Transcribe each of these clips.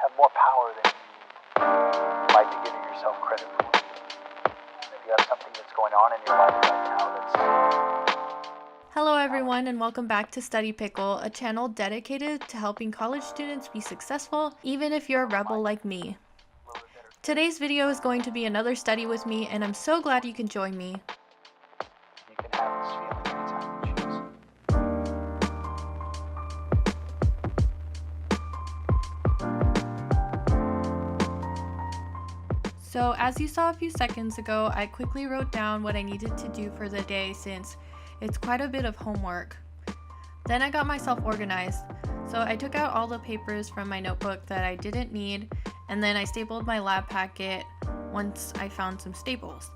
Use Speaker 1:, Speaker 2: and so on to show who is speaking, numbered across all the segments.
Speaker 1: have more power than you might be giving yourself credit for. If you have something that's going on in your life right now that's...
Speaker 2: Hello everyone, and welcome back to Study Pickle, a channel dedicated to helping college students be successful even if you're a rebel like me. Today's video is going to be another study with me, and I'm so glad you can join me.
Speaker 1: You can have this feeling anytime you choose.
Speaker 2: So as you saw a few seconds ago, I quickly wrote down what I needed to do for the day since it's quite a bit of homework. Then I got myself organized. So I took out all the papers from my notebook that I didn't need, and then I stapled my lab packet once I found some staples.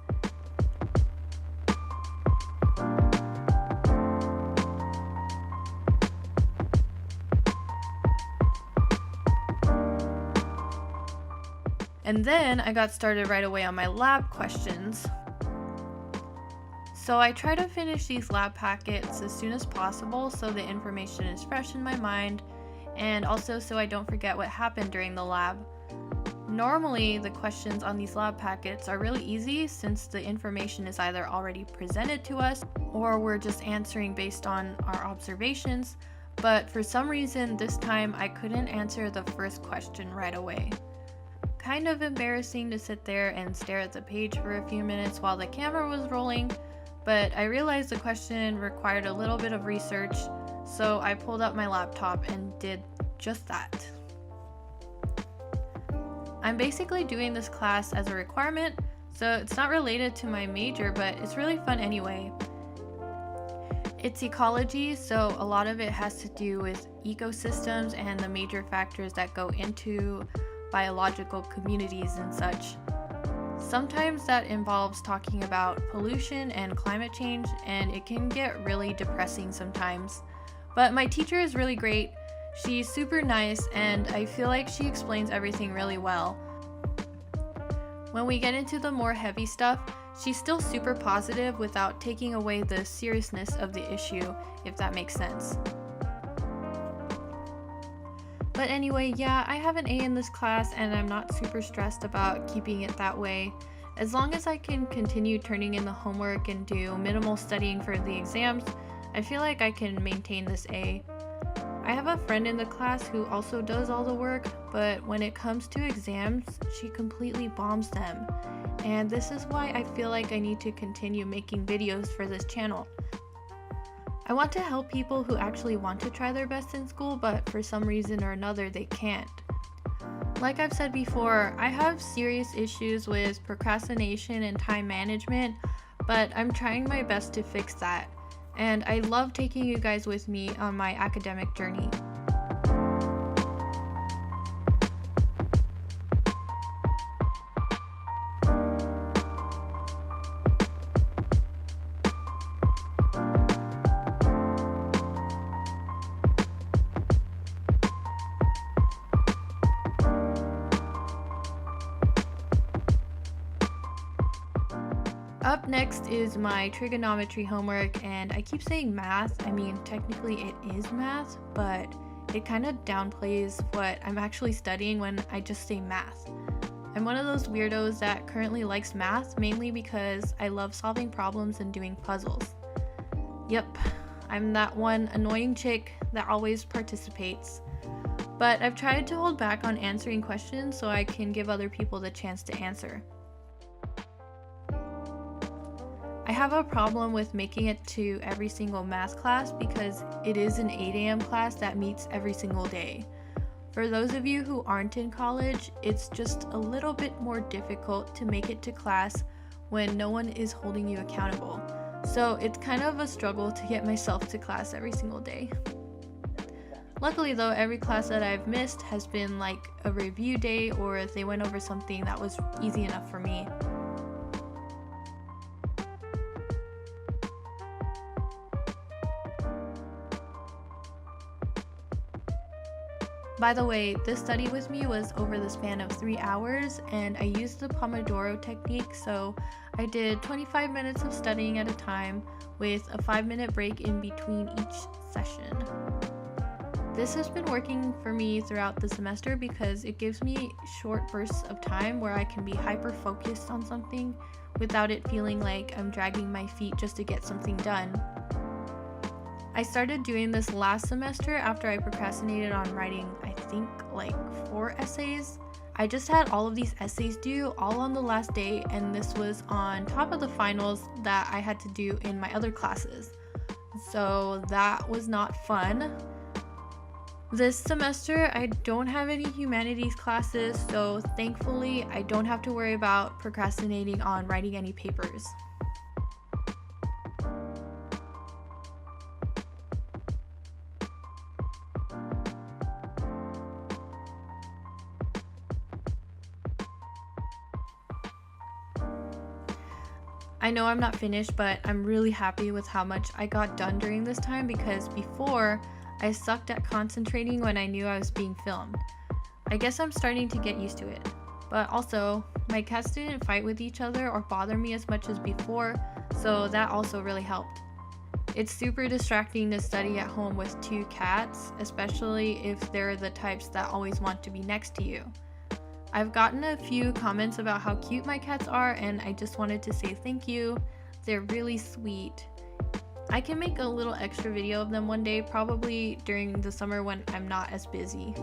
Speaker 2: And then I got started right away on my lab questions. So I try to finish these lab packets as soon as possible so the information is fresh in my mind, and also so I don't forget what happened during the lab. Normally, the questions on these lab packets are really easy since the information is either already presented to us or we're just answering based on our observations, but for some reason this time I couldn't answer the first question right away. Kind of embarrassing to sit there and stare at the page for a few minutes while the camera was rolling, but I realized the question required a little bit of research, so I pulled up my laptop and did just that. I'm basically doing this class as a requirement, so it's not related to my major, but it's really fun anyway. It's ecology, so a lot of it has to do with ecosystems and the major factors that go into biological communities and such. Sometimes that involves talking about pollution and climate change, and it can get really depressing sometimes. But my teacher is really great. She's super nice, and I feel like she explains everything really well. When we get into the more heavy stuff, she's still super positive without taking away the seriousness of the issue, if that makes sense. But anyway, yeah, I have an A in this class, and I'm not super stressed about keeping it that way. As long as I can continue turning in the homework and do minimal studying for the exams, I feel like I can maintain this A. I have a friend in the class who also does all the work, but when it comes to exams, she completely bombs them. And this is why I feel like I need to continue making videos for this channel. I want to help people who actually want to try their best in school, but for some reason or another they can't. Like I've said before, I have serious issues with procrastination and time management, but I'm trying my best to fix that. And I love taking you guys with me on my academic journey. Up next is my trigonometry homework, and I keep saying math. I mean, technically it is math, but it kind of downplays what I'm actually studying when I just say math. I'm one of those weirdos that currently likes math mainly because I love solving problems and doing puzzles. Yep, I'm that one annoying chick that always participates. But I've tried to hold back on answering questions so I can give other people the chance to answer. I have a problem with making it to every single math class because it is an 8 a.m. class that meets every single day. For those of you who aren't in college, it's just a little bit more difficult to make it to class when no one is holding you accountable. So it's kind of a struggle to get myself to class every single day. Luckily though, every class that I've missed has been like a review day, or they went over something that was easy enough for me. By the way, this study with me was over the span of 3 hours, and I used the Pomodoro technique, so I did 25 minutes of studying at a time with a 5-minute break in between each session. This has been working for me throughout the semester because it gives me short bursts of time where I can be hyper focused on something without it feeling like I'm dragging my feet just to get something done. I started doing this last semester after I procrastinated on writing, I think, like 4 essays. I just had all of these essays due all on the last day, and this was on top of the finals that I had to do in my other classes. So that was not fun. This semester, I don't have any humanities classes, so thankfully I don't have to worry about procrastinating on writing any papers. I know I'm not finished, but I'm really happy with how much I got done during this time because before, I sucked at concentrating when I knew I was being filmed. I guess I'm starting to get used to it. But also, my cats didn't fight with each other or bother me as much as before, so that also really helped. It's super distracting to study at home with 2 cats, especially if they're the types that always want to be next to you. I've gotten a few comments about how cute my cats are, and I just wanted to say thank you. They're really sweet. I can make a little extra video of them one day, probably during the summer when I'm not as busy.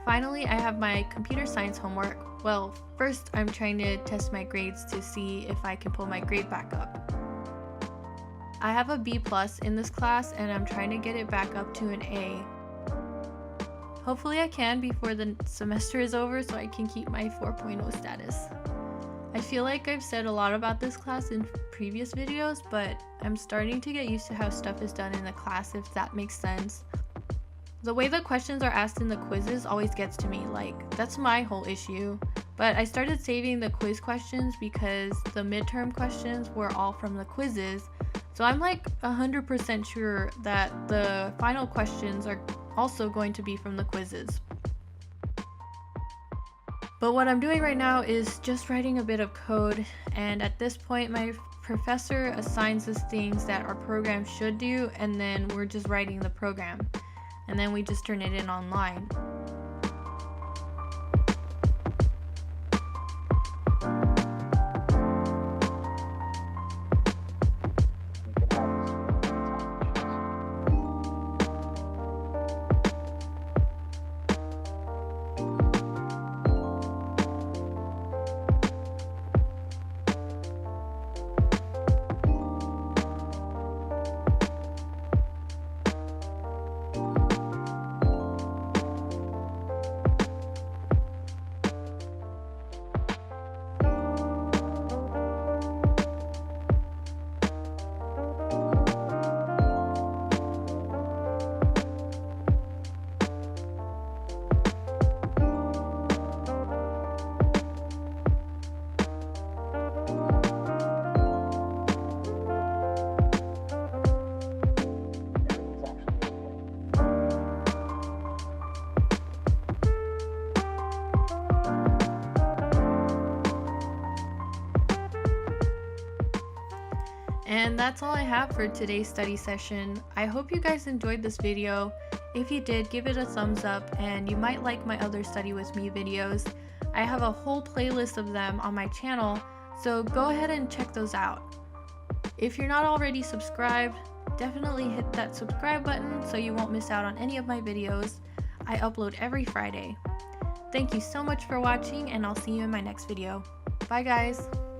Speaker 2: Finally, I have my computer science homework. Well, first I'm trying to test my grades to see if I can pull my grade back up. I have a B+ in this class and I'm trying to get it back up to an A. Hopefully I can before the semester is over so I can keep my 4.0 status. I feel like I've said a lot about this class in previous videos, but I'm starting to get used to how stuff is done in the class, if that makes sense. The way the questions are asked in the quizzes always gets to me, like, that's my whole issue. But I started saving the quiz questions because the midterm questions were all from the quizzes, so I'm like 100% sure that the final questions are also going to be from the quizzes. But what I'm doing right now is just writing a bit of code, and at this point my professor assigns us things that our program should do, and then we're just writing the program. And then we just turn it in online. And that's all I have for today's study session. I hope you guys enjoyed this video. If you did, give it a thumbs up, and you might like my other Study With Me videos. I have a whole playlist of them on my channel, so go ahead and check those out. If you're not already subscribed, Definitely hit that subscribe button so you won't miss out on any of my videos. I upload every Friday. Thank you so much for watching, and I'll see you in my next video. Bye guys!